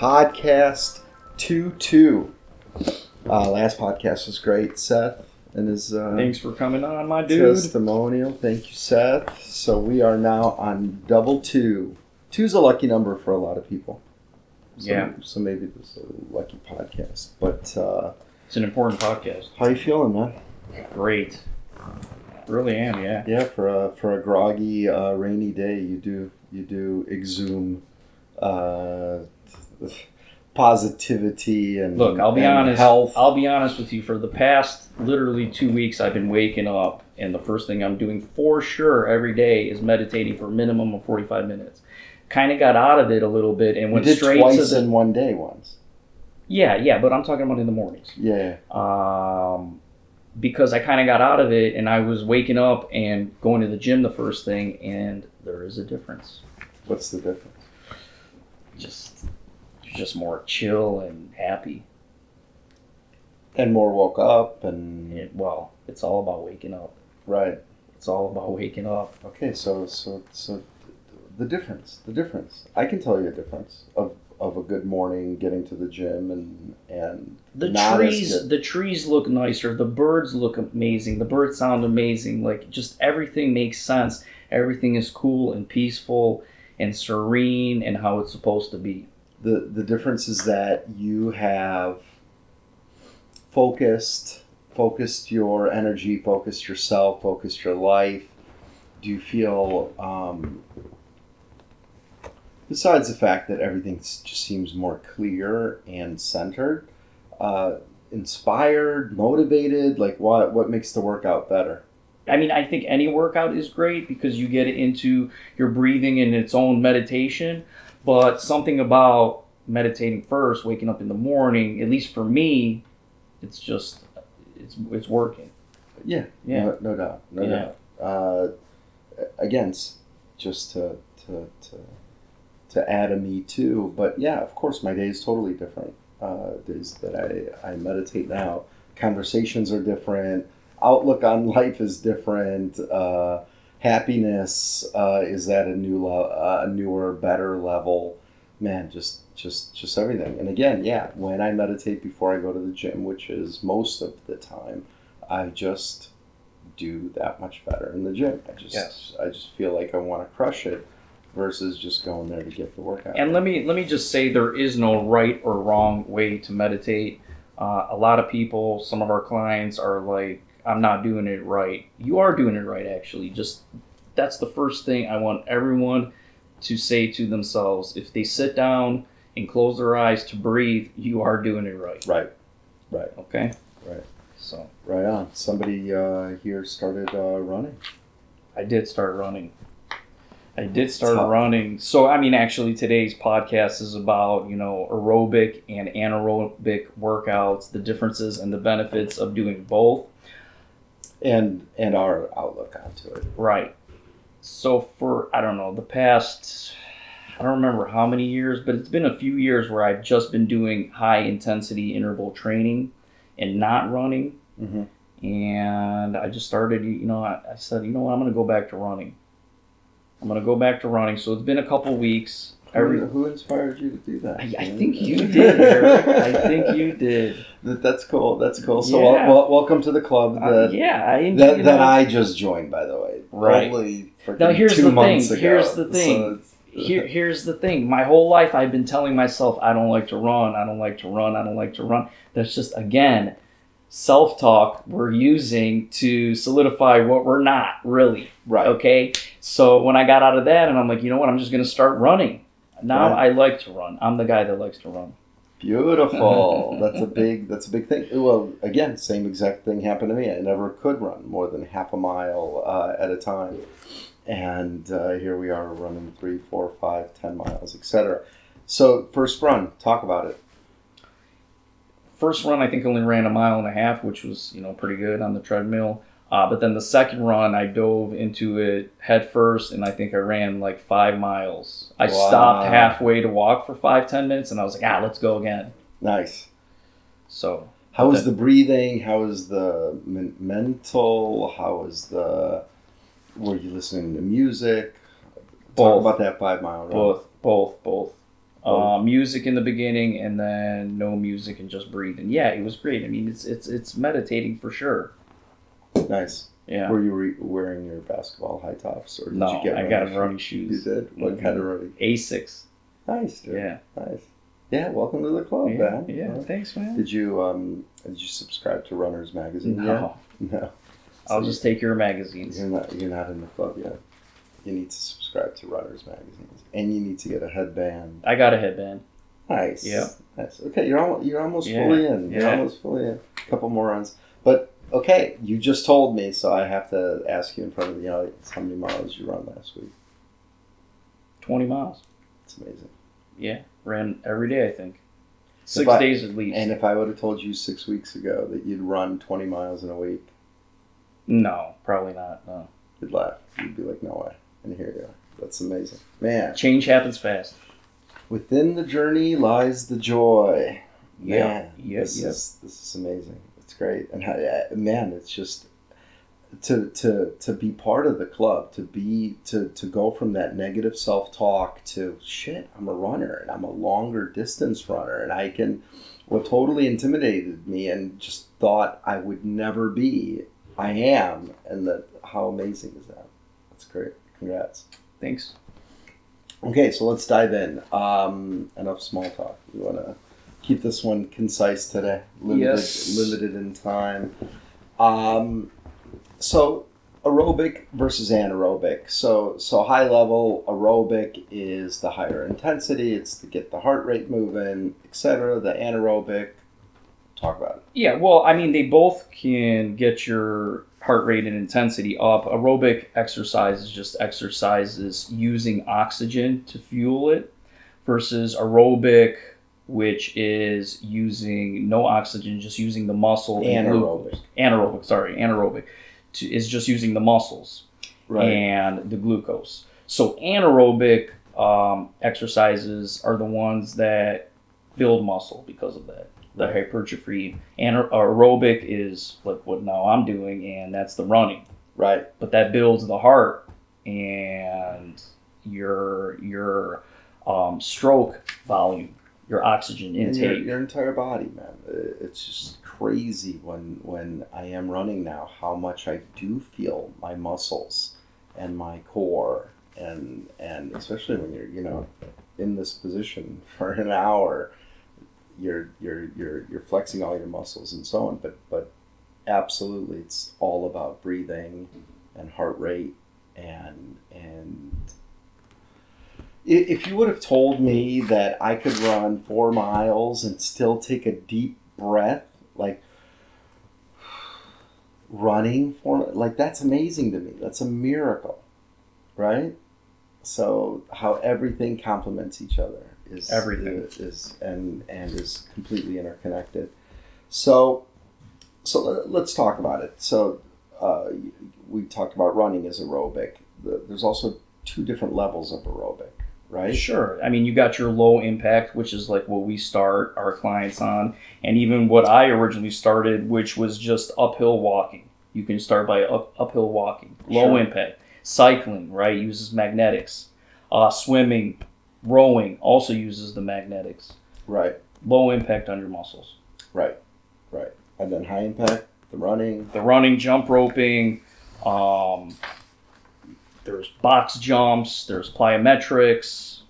Podcast 2-2. Last podcast was great, Seth, and his thanks for coming on, my dude. Testimonial. Thank you, Seth. So we are now on double 2. 2's a lucky number for a lot of people. So maybe this is a lucky podcast, but it's an important podcast. How you feeling, man? Great. Really am, yeah. Yeah, for a groggy, rainy day, you do exhume positivity and look. I'll be honest. Health. I'll be honest with you. For the past literally 2 weeks, I've been waking up, and the first thing I'm doing for sure every day is meditating for a minimum of 45 minutes. Kind of got out of it a little bit and went straight to twice in one day once. Yeah, but I'm talking about in the mornings. Yeah. Because I kind of got out of it, and I was waking up and going to the gym the first thing, and there is a difference. What's the difference? Just more chill and happy. And more woke up and... it's all about waking up. Right. It's all about waking up. Okay, so the difference. I can tell you a difference of a good morning, getting to the gym and the trees look nicer, the birds look amazing, the birds sound amazing, like just everything makes sense. Everything is cool and peaceful and serene and how it's supposed to be. The difference is that you have focused your energy, focused yourself, focused your life. Do you feel besides the fact that everything just seems more clear and centered, inspired, motivated? Like what makes the workout better? I mean, I think any workout is great because you get into your breathing in its own meditation, but something about meditating first, waking up in the morning, at least for me, it's working. Yeah. No doubt. Again, just to add a me too, but yeah, of course, my day is totally different. Days that I meditate now, conversations are different. Outlook on life is different. Happiness is at a newer, better level. Man, just everything. And again, when I meditate before I go to the gym, which is most of the time, I just do that much better in the gym. I just feel like I want to crush it versus just going there to get the workout. And let me just say, there is no right or wrong way to meditate. A lot of people, some of our clients are like, I'm not doing it right. You are doing it right, actually. Just that's the first thing I want everyone to say to themselves. If they sit down and close their eyes to breathe, you are doing it right. Right. Okay? Right. So. Right on. Somebody here started running. I did start running. Running. So, I mean, actually, today's podcast is about, aerobic and anaerobic workouts, the differences and the benefits of doing both. And our outlook onto it. Right. So for, I don't know, the past, I don't remember how many years, but it's been a few years where I've just been doing high intensity interval training and not running. Mm-hmm. And I just started, I said, I'm going to go back to running. So it's been a couple weeks. Who inspired you to do that? I think you did, Eric. I think you did. That's cool. So welcome to the club that I just joined, by the way. Right. Only now here's 2 months ago. Here's the thing. Here's the thing. My whole life I've been telling myself I don't like to run. That's just, again, self-talk we're using to solidify what we're not really. Right. Okay? So when I got out of that and I'm like, you know what, I'm just going to start running. Now I like to run. I'm the guy that likes to run. Beautiful. That's a big thing. Well, again, same exact thing happened to me. I never could run more than half a mile at a time. And here we are running 3, 4, 5, 10 miles, etc. So first run, talk about it. First run, I think only ran 1.5 miles, which was, pretty good on the treadmill. But then the second run, I dove into it head first, and I think I ran like 5 miles. I stopped halfway to walk for 5-10 minutes, and I was like, let's go again. Nice. So, how was the breathing? How was the mental? How was were you listening to music? Talk about that 5 mile run. Both. Music in the beginning, and then no music and just breathing. Yeah, it was great. I mean, it's meditating for sure. Nice. Yeah. Were you wearing your basketball high tops, or did No, you get I got running shoes. You did? What kind of running? Asics. Nice, dude. Yeah. Nice. Yeah, welcome to the club, Yeah, man. yeah. Thanks, man. Did you subscribe to Runner's Magazine? No. Yet? No. I'll just take your magazines. You're not in the club yet. You need to subscribe to Runner's Magazines, and you need to get a headband. I got a headband. Nice. Yeah. Nice. Okay, you're almost fully in. You're almost fully in. A couple more runs, but okay. You just told me, so I have to ask you in front of the audience how many miles you run last week. 20 miles. It's amazing. Yeah, ran every day. I think 6 days at least. And if I would have told you 6 weeks ago that you'd run 20 miles in a week, no, probably not. No. you'd laugh. You'd be like, "No way!" And here you are. That's amazing, man. Change happens fast. Within the journey lies the joy. Man, Yeah. this is amazing. It's great, and man, it's just to be part of the club, to go from that negative self-talk to shit. I'm a runner, and I'm a longer distance runner, and I can. What totally intimidated me and just thought I would never be, I am, and how amazing is that? That's great. Congrats. Thanks. Okay, so let's dive in. Enough small talk. We want to keep this one concise today. Limited in time. So aerobic versus anaerobic. So high level aerobic is the higher intensity. It's to get the heart rate moving, etc. The anaerobic, talk about it. Yeah, well, I mean, they both can get your heart rate and intensity up. Aerobic exercise is just exercises using oxygen to fuel it, versus aerobic, which is using no oxygen, just using the muscle. Anaerobic. Anaerobic is just using the muscles and the glucose. So anaerobic exercises are the ones that build muscle because of that. The hypertrophy. Aerobic is like what now I'm doing, and that's the running. Right. But that builds the heart and your stroke volume, your oxygen intake. Your entire body, man. It's just crazy when I am running now how much I do feel my muscles and my core, and especially when you're in this position for an hour. You're flexing all your muscles and so on, but absolutely it's all about breathing and heart rate and if you would have told me that I could run 4 miles and still take a deep breath, like running that's amazing to me. That's a miracle, right? So how everything complements each other is completely interconnected. So let's talk about it. So we talked about running as aerobic. There's also 2 different levels of aerobic, right? Sure. I mean, you got your low impact, which is like what we start our clients on, and even what I originally started, which was just uphill walking. You can start by uphill walking, low impact. Cycling, right, uses magnetics. Swimming, rowing also uses the magnetics. Right. Low impact on your muscles. Right. And then high impact, the running, jump roping. There's box jumps. There's plyometrics.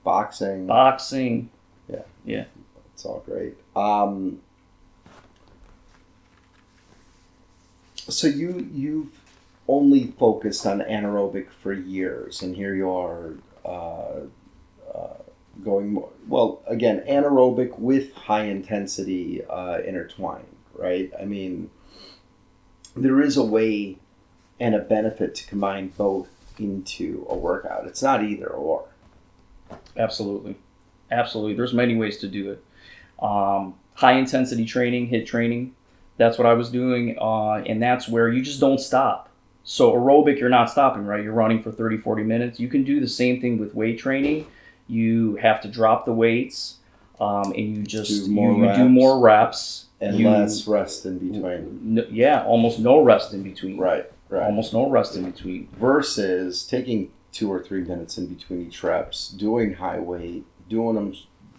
Boxing. Yeah. It's all great. So you've only focused on anaerobic for years, and here you are going more. Well, again, anaerobic with high intensity intertwined, right? I mean, there is a way and a benefit to combine both into a workout. It's not either or. Absolutely. There's many ways to do it. High intensity training, HIIT training, that's what I was doing, and that's where you just don't stop. So aerobic, you're not stopping, right? You're running for 30, 40 minutes. You can do the same thing with weight training. You have to drop the weights, and you just do more reps. And less rest in between. Almost no rest in between. Right. Almost no rest in between. Versus taking 2 or 3 minutes in between each reps, doing high weight, doing them,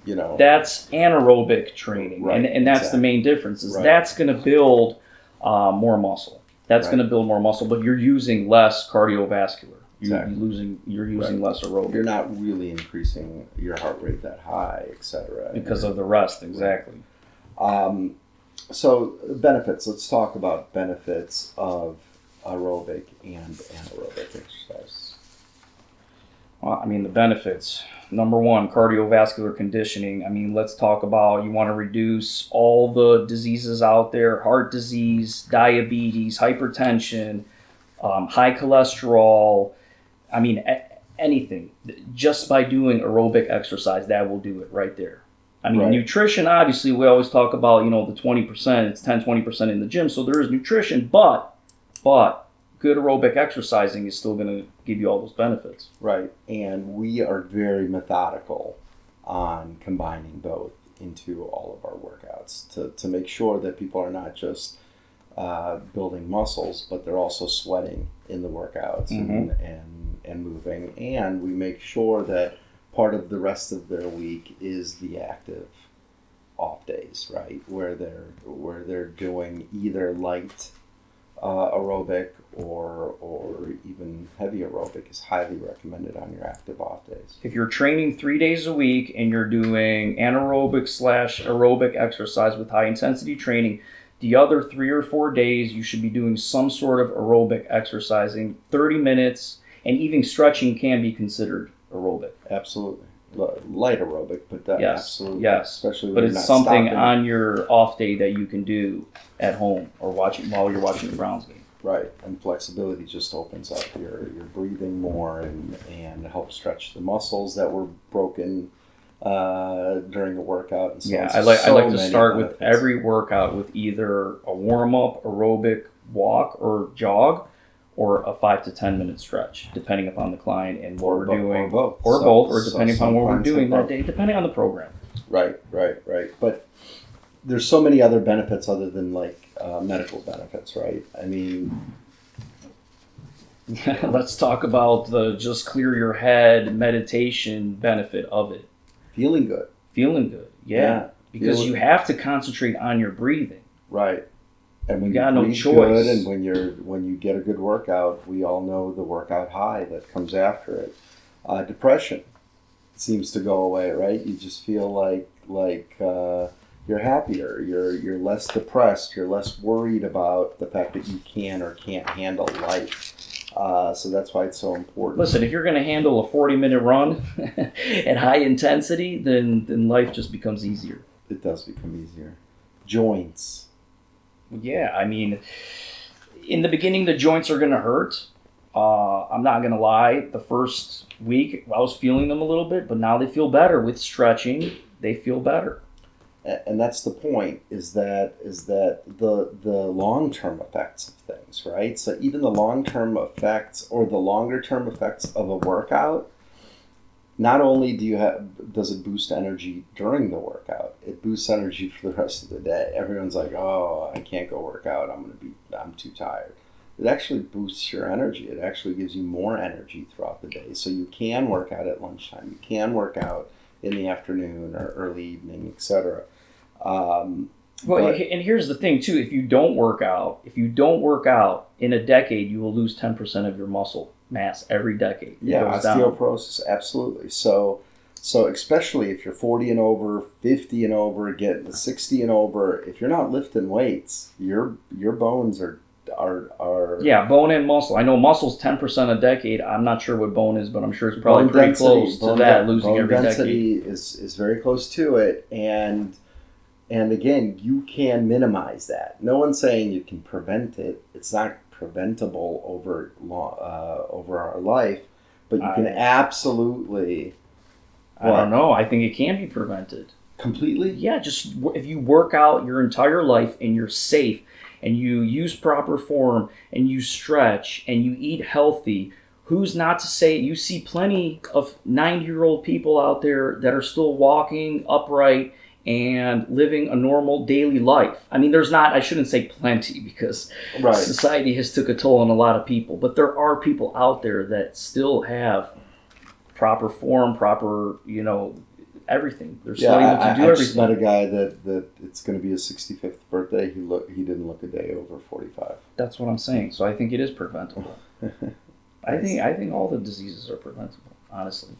you know. That's anaerobic training, Right, and that's the exactly. main difference. Is Right. that's going to build more muscle. That's Right. going to build more muscle, but you're using less cardiovascular. Exactly. You're using less aerobic. You're not really increasing your heart rate that high, etc. Because of the rest, exactly. So benefits. Let's talk about benefits of aerobic and anaerobic exercise. Well, I mean, the benefits. Number one, cardiovascular conditioning. I mean, let's talk about you want to reduce all the diseases out there: heart disease, diabetes, hypertension, high cholesterol. I mean, anything. Just by doing aerobic exercise, that will do it right there. I mean, Right. nutrition, obviously, we always talk about, the 20%, it's 10-20% in the gym, so there is nutrition, but good aerobic exercising is still going to give you all those benefits. Right. And we are very methodical on combining both into all of our workouts to make sure that people are not just building muscles, but they're also sweating in the workouts and moving. And we make sure that part of the rest of their week is the active off days, right? Where they're doing either light aerobic or even heavy aerobic is highly recommended on your active off days. If you're training 3 days a week and you're doing anaerobic / aerobic exercise with high intensity training, the other 3 or 4 days you should be doing some sort of aerobic exercising, 30 minutes, and even stretching can be considered aerobic. Absolutely. Light aerobic, but Yes, absolutely. yes. Especially when But you're it's not something stopping. on your off day that you can do at home or while you're watching the Browns game. Right, and flexibility just opens up your breathing more and helps stretch the muscles that were broken during the workout. And so Yeah, it's I like to many start with benefits. every workout with either a warm-up aerobic walk or jog or a 5 to 10 minute stretch, depending upon the client and what we're doing. Or Depending upon what we're doing that day, depending on the program. Right. But there's so many other benefits other than like medical benefits, right? I mean, Let's talk about the just clear your head meditation benefit of it. feeling good. Feeling good, yeah. Because you have to concentrate on your breathing. Right. And when You got no breathe choice. good and when you get a good workout, we all know the workout high that comes after it. Depression seems to go away, right? You just feel like you're happier, you're less depressed, you're less worried about the fact that you can or can't handle life. So that's why it's so important. Listen, if you're going to handle a 40-minute run at high intensity, then life just becomes easier. It does become easier. Joints. Yeah, I mean, in the beginning, the joints are going to hurt. I'm not going to lie. The first week, I was feeling them a little bit, but now they feel better. With stretching, they feel better. And that's the point, is that the long-term effects of things, right? So even the long-term effects or the longer-term effects of a workout, not only does it boost energy during the workout, it boosts energy for the rest of the day. Everyone's like, oh, I can't go work out, I'm too tired. It actually boosts your energy. It actually gives you more energy throughout the day. So you can work out at lunchtime. You can work out in the afternoon or early evening, etc. And here's the thing too: if you don't work out in a decade, you will lose 10% of your muscle mass every decade. Yeah, osteoporosis, absolutely. So especially if you're 40 and over, 50 and over, getting to 60 and over, if you're not lifting weights, your bones are bone and muscle. I know muscle's 10% a decade. I'm not sure what bone is, but I'm sure it's probably pretty close to that, losing every decade. Bone density is very close to it, and again, you can minimize that. No one's saying you can prevent it. It's not preventable over our life, but you can absolutely. I don't know. I think it can be prevented. Completely? Yeah, just if you work out your entire life and you're safe and you use proper form and you stretch and you eat healthy, who's not to say? You see plenty of 90-year-old people out there that are still walking upright and living a normal daily life. I mean, I shouldn't say plenty, because society has took a toll on a lot of people, but there are people out there that still have proper form, proper, everything. They're Yeah, still able to do I just met everything. a guy that it's going to be his 65th birthday. He didn't look a day over 45. That's what I'm saying. So I think it is preventable. I think all the diseases are preventable, honestly.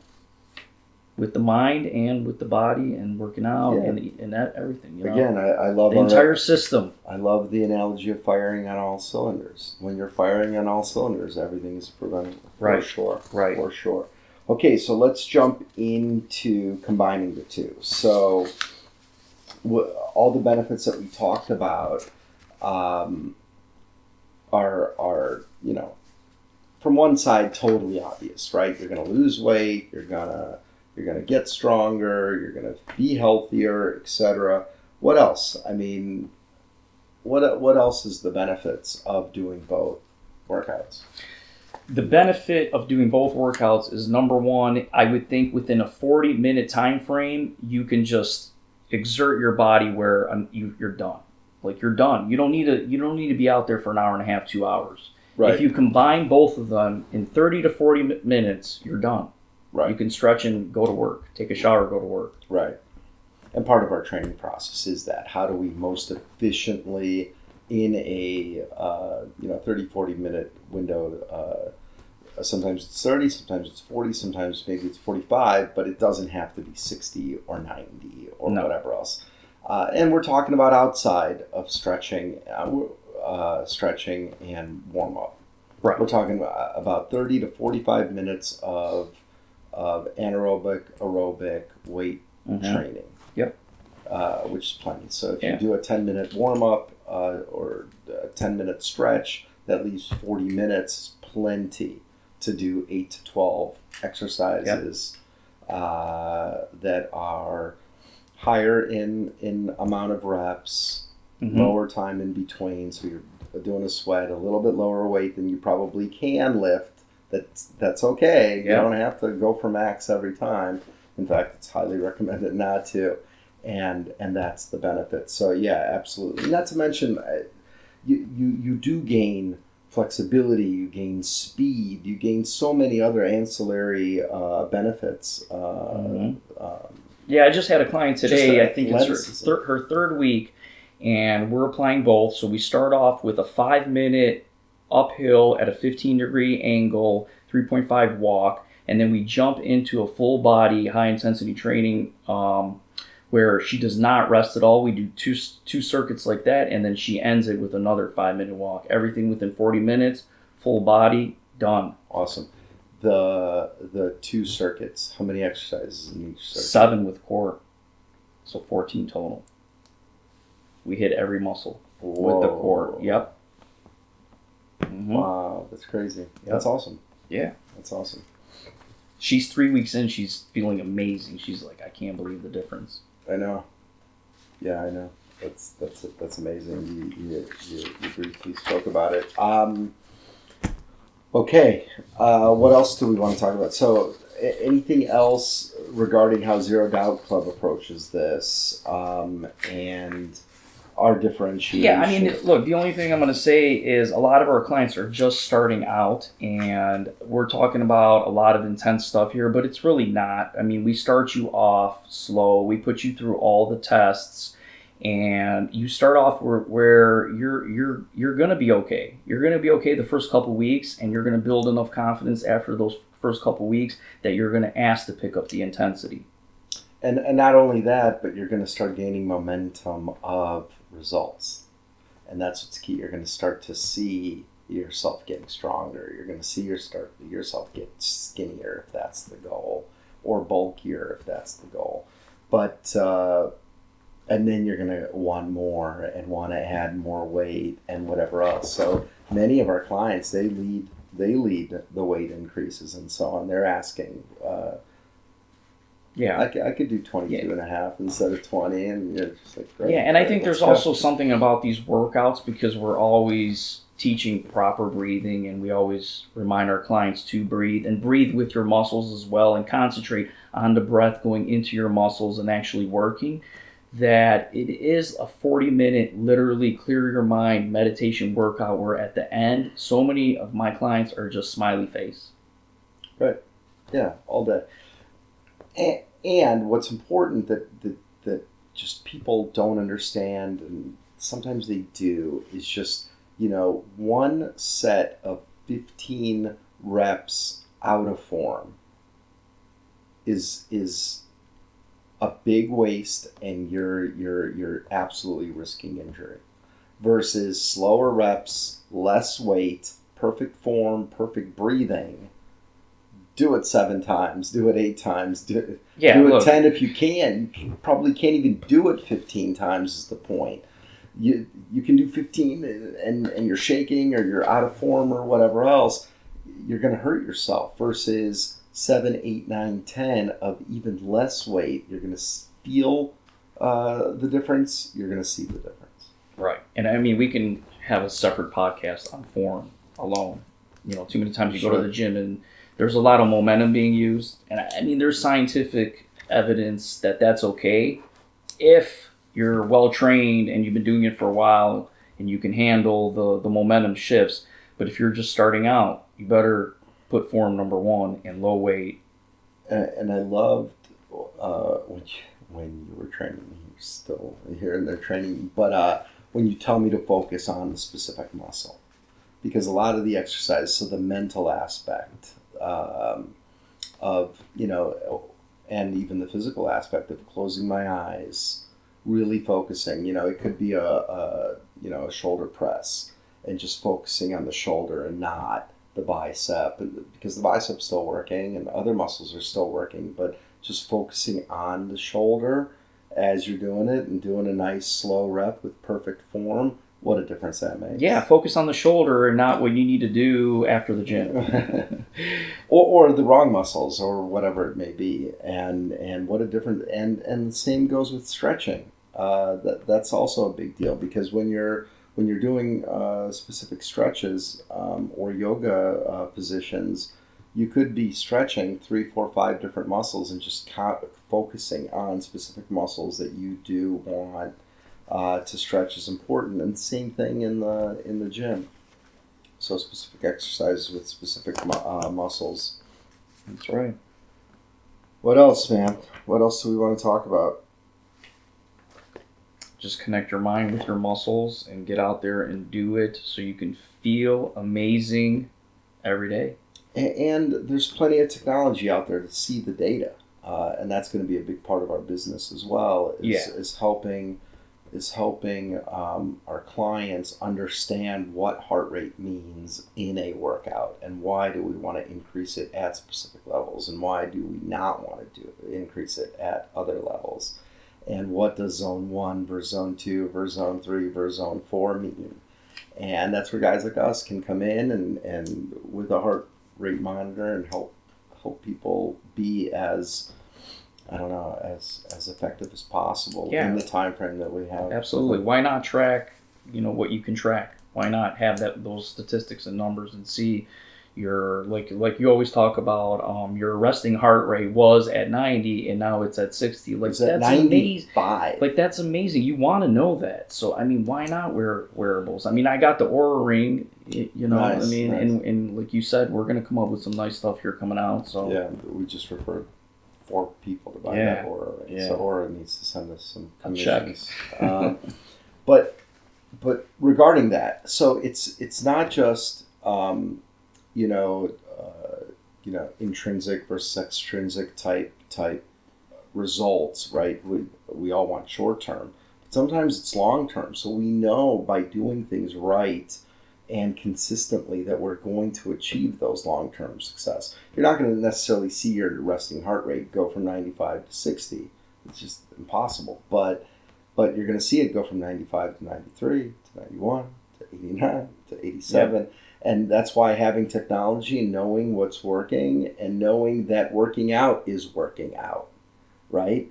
With the mind and with the body and working out and that everything. You know? Again, I love the entire system. I love the analogy of firing on all cylinders. When you're firing on all cylinders, everything is preventable. For sure. Right. For sure. Okay, so let's jump into combining the two. So all the benefits that we talked about are from one side totally obvious, right? You're going to lose weight, you're going to get stronger, you're going to be healthier, etc. What else? I mean, what else is the benefits of doing both workouts? The benefit of doing both workouts is, number one, I would think within a 40-minute time frame, you can just exert your body where you're done. Like, you're done. You don't need to be out there for an hour and a half, 2 hours. Right. If you combine both of them in 30 to 40 minutes, you're done. Right. You can stretch and go to work, take a shower, go to work. Right. And part of our training process is that how do we most efficiently in a 30, 40 minute window, sometimes it's 30, sometimes it's 40, sometimes maybe it's 45, but it doesn't have to be 60 or 90 or whatever else. And we're talking about outside of stretching and warm up. Right. We're talking about 30 to 45 minutes of anaerobic, aerobic weight training. Yep. Which is plenty. So if you do a 10-minute warm up or a 10-minute stretch, that leaves 40 minutes, plenty to do 8 to 12 exercises that are higher in amount of reps, lower time in between. So you're doing a sweat, a little bit lower weight than you probably can lift. That's okay. You don't have to go for max every time. In fact, it's highly recommended not to. And that's the benefit. So yeah, absolutely. Not to mention, you do gain flexibility, you gain speed, you gain so many other ancillary benefits. I just had a client today. I think it's her third week, and we're applying both. So we start off with a 5-minute uphill at a 15-degree angle, 3.5 walk, and then we jump into a full body high intensity training where she does not rest at all. We do two circuits like that, and then she ends it with another 5-minute walk. Everything within 40 minutes, full body, done. Awesome. The 2 circuits, how many exercises in each circuit? 7 with core, so 14 total. We hit every muscle with the core. Yep. Wow, that's crazy. Yep. That's awesome. Yeah. That's awesome. She's 3 weeks in. She's feeling amazing. She's like, I can't believe the difference. I know. Yeah, I know. That's amazing. You briefly spoke about it. Okay. What else do we want to talk about? So, anything else regarding how Zero Doubt Club approaches this and our differentiation? Yeah, I mean, look, the only thing I'm going to say is a lot of our clients are just starting out, and we're talking about a lot of intense stuff here, but it's really not. I mean, we start you off slow. We put you through all the tests, and you start off where you're going to be okay. You're going to be okay the first couple weeks, and you're going to build enough confidence after those first couple weeks that you're going to ask to pick up the intensity. And not only that, but you're going to start gaining momentum of results. And that's what's key. You're going to start to see yourself getting stronger. You're going to see yourself get skinnier if that's the goal, or bulkier if that's the goal. But and then you're going to want more and want to add more weight and whatever else. So many of our clients, they lead the weight increases and so on. They're asking, I could do 22 and a half instead of 20, and you're just like, great. Yeah, and I think there's also something about these workouts, because we're always teaching proper breathing, and we always remind our clients to breathe with your muscles as well, and concentrate on the breath going into your muscles and actually working, that it is a 40-minute, literally clear your mind meditation workout where at the end, so many of my clients are just smiley face. Right. Yeah, all day. And what's important that just people don't understand, and sometimes they do, is just, one set of 15 reps out of form is a big waste, and you're absolutely risking injury. Versus slower reps, less weight, perfect form, perfect breathing. Do it 7 times, do it 8 times, do it 10 if you can. You probably can't even do it 15 times is the point. You can do 15 and you're shaking or you're out of form or whatever else. You're going to hurt yourself. Versus 7, 8, 9, 10 of even less weight. You're going to feel the difference. You're going to see the difference. Right. And I mean, we can have a separate podcast on form alone. Too many times you go to the gym and there's a lot of momentum being used. And I mean, there's scientific evidence that that's okay if you're well trained and you've been doing it for a while and you can handle the momentum shifts. But if you're just starting out, you better put form number one in low weight. And I loved when you were training, you're still here and there training, but when you tell me to focus on the specific muscle. Because a lot of the exercise, so the mental aspect of, and even the physical aspect of closing my eyes, really focusing, it could be a shoulder press and just focusing on the shoulder and not the bicep, because the bicep's still working and the other muscles are still working, but just focusing on the shoulder as you're doing it and doing a nice slow rep with perfect form. What a difference that makes. Yeah, focus on the shoulder and not what you need to do after the gym. or the wrong muscles or whatever it may be. And what a difference. And the same goes with stretching. That's also a big deal, because when you're doing specific stretches or yoga positions, you could be stretching 3, 4, 5 different muscles and just focusing on specific muscles that you do want to stretch is important. And same thing in the gym. So specific exercises with specific muscles. That's right. What else, man? What else do we want to talk about? Just connect your mind with your muscles and get out there and do it so you can feel amazing every day. And there's plenty of technology out there to see the data. And that's going to be a big part of our business as well, is helping our clients understand what heart rate means in a workout, and why do we want to increase it at specific levels, and why do we not want to increase it at other levels, and what does zone 1 versus zone 2 versus zone 3 versus zone 4 mean. And that's where guys like us can come in and with a heart rate monitor and help people be as effective as possible in the time frame that we have. Absolutely. Why not track, what you can track? Why not have those statistics and numbers and see your, like you always talk about, your resting heart rate was at 90 and now it's at 60. Like, that's 95. Like, that's amazing. You want to know that. So, I mean, why not wear wearables? I mean, I got the Aura Ring, Nice, nice. And like you said, we're going to come up with some nice stuff here coming out. So yeah, we just referred 4 people to buy that Aura Ring. Yeah. So Aura needs to send us some commissions. But regarding that, so it's not just intrinsic versus extrinsic type results, right? We all want short term. But sometimes it's long term. So we know by doing things right and consistently that we're going to achieve those long-term success. You're not going to necessarily see your resting heart rate go from 95 to 60. It's just impossible. But you're going to see it go from 95 to 93 to 91 to 89 to 87. Yep. And that's why having technology and knowing what's working and knowing that working out is working out, right?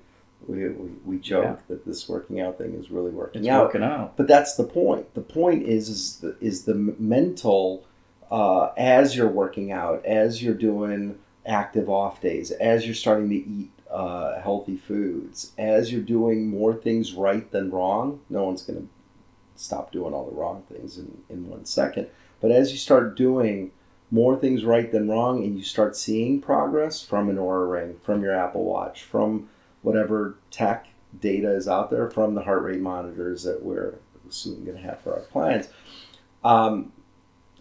We joke that this working out thing is really working out. It's working out. But that's the point. The point is the mental, as you're working out, as you're doing active off days, as you're starting to eat healthy foods, as you're doing more things right than wrong. No one's going to stop doing all the wrong things in 1 second. But as you start doing more things right than wrong, and you start seeing progress from an Oura Ring, from your Apple Watch, from whatever tech data is out there, from the heart rate monitors that we're soon going to have for our clients.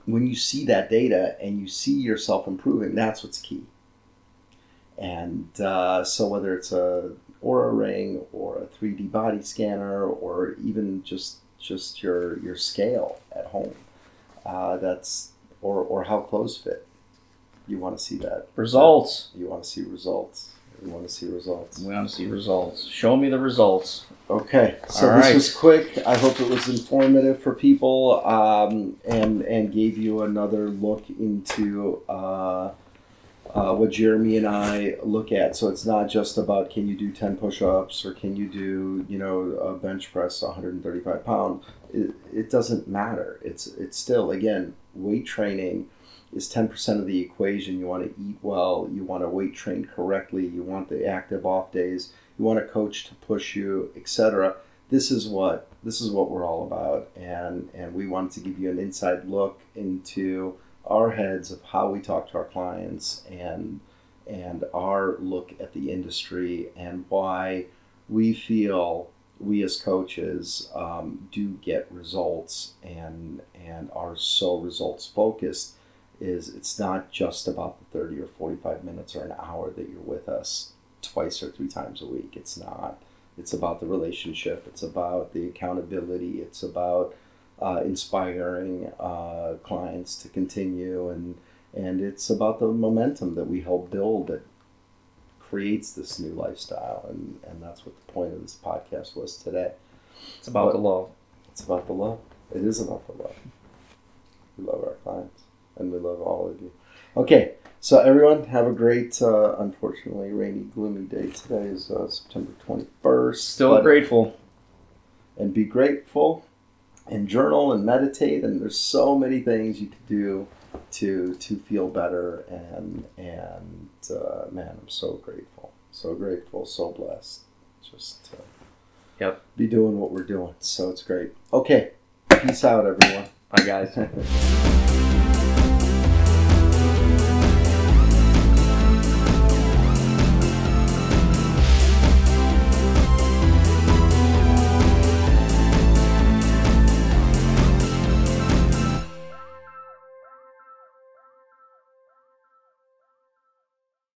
When you see that data and you see yourself improving, that's what's key. And so whether it's a Oura Ring or a 3D body scanner or even just your scale at home, or how clothes fit, you want to see that results. You want to see results. We want to see results. We want to see results. Show me the results. Okay, so this was quick. I hope it was informative for people, and gave you another look into what Jeremy and I look at. So it's not just about can you do 10 push-ups or can you do a bench press 135 pounds. It doesn't matter. It's still, again, weight training is 10% of the equation. You want to eat well. You want to weight train correctly. You want the active off days. You want a coach to push you, etc. This is what we're all about, and we wanted to give you an inside look into our heads of how we talk to our clients and our look at the industry and why we feel we as coaches do get results and are so results focused. It's not just about the 30 or 45 minutes or an hour that you're with us twice or 3 times a week. It's not. It's about the relationship. It's about the accountability. It's about inspiring clients to continue, and it's about the momentum that we help build that creates this new lifestyle, and that's what the point of this podcast was today. It's about the love. It's about the love. It is about the love. We love our clients, and we love all of you. Okay, so everyone, have a great, unfortunately, rainy, gloomy day. Today is September 21st. Still grateful. And be grateful, and journal, and meditate, and there's so many things you can do to feel better, and man, I'm so grateful, so blessed. Just be doing what we're doing, so it's great. Okay, peace out, everyone. Bye, guys.